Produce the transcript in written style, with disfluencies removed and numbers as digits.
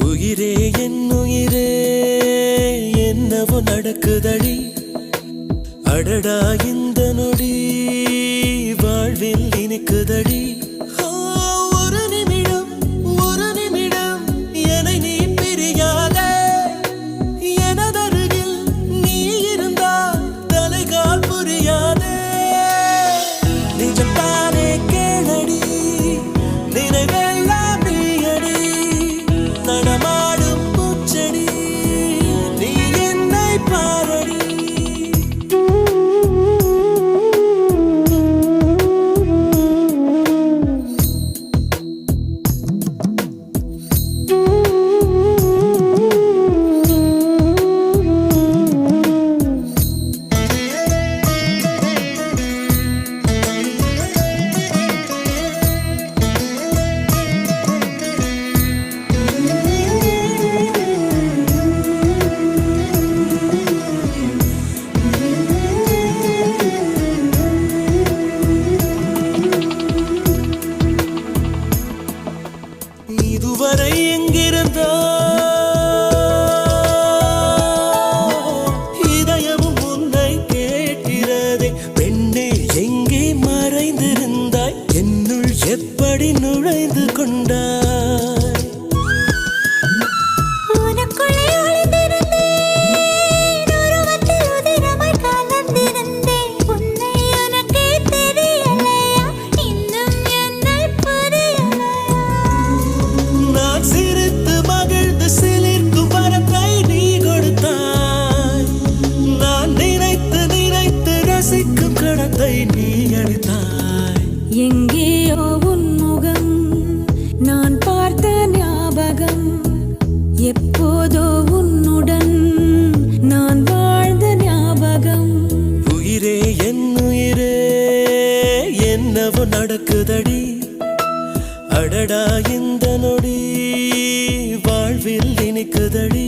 உயிரே என் உயிரே என்னவோ நடக்குதடி அடடா இந்த நொடி வாழ்வில் இனிக்குதடி ஒரு நிமிடம் என்னை நீ பிரியாதே எனதருகில் நீ இருந்தால் தலைகால் புரியாதே நிஜத்தானே கேளடி நினைவெல்லாம் நீயடி நடமாடும் பூச்செடி நீ என்னை பாரடி இதுவரை எங்கிருந்தோ இதயமும் உன்னை கேட்கிறதே பெண்ணே எங்கே மறைந்திருந்தாய் என்னுள் எப்படி நுழைந்து கொண்டாய் சிரித்து மகிழ்ந்து சிலிர்க்கும் வரத்தை நீ கொடுத்தாய் நான் நினைத்து நினைத்து ரசிக்கும் கடத்தை நீ அளித்தாய் எங்கேயோ உன் முகம் நான் பார்த்த ஞாபகம் எப்போதோ உன்னுடன் நான் வாழ்ந்த ஞாபகம் உயிரே என் உயிரே என்னவோ நடக்குதடி அடடா இந்த நொடி வாழ்வில் இனிக்குதடி